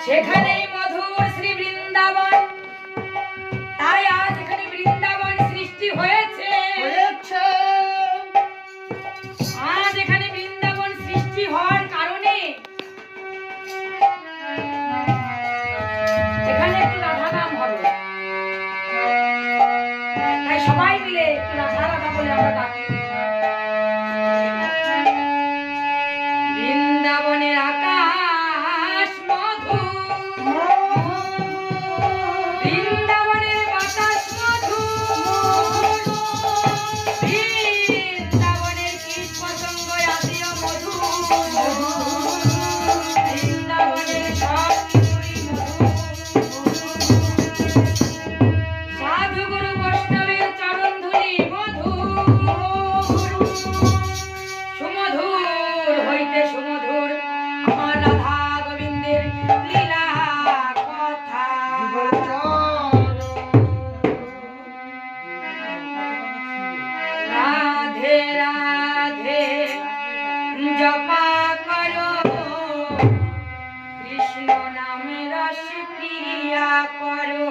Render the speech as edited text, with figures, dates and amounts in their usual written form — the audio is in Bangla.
সেখানেই মধুর শ্রী বৃন্দাবন। তাই আজ এখানে বৃন্দাবন সৃষ্টি হয়েছে। আজ এখানে বৃন্দাবন সৃষ্টি হওয়ার কারণে এখানে একটু রাধা নাম হবে। তাই সবাই মিলে একটু রাধা রাধা বলে আমরা ডাকি। বৃন্দাবনের আকাশ মধু, বৃন্দাবনের বাতাস মধু, বৃন্দাবনের কীট পতঙ্গ আদিও মধু, বৃন্দাবনের সব কিছুই মধু। সাধু গুরু বৈষ্ণবের চরণ ধুলি মধু, সুমধুর হইতে সুমধুর আমার রাধা গোবিন্দের লীলা কথা। রাধে রাধে জপা করো, কৃষ্ণ নামে রস ক্রিয়া করো।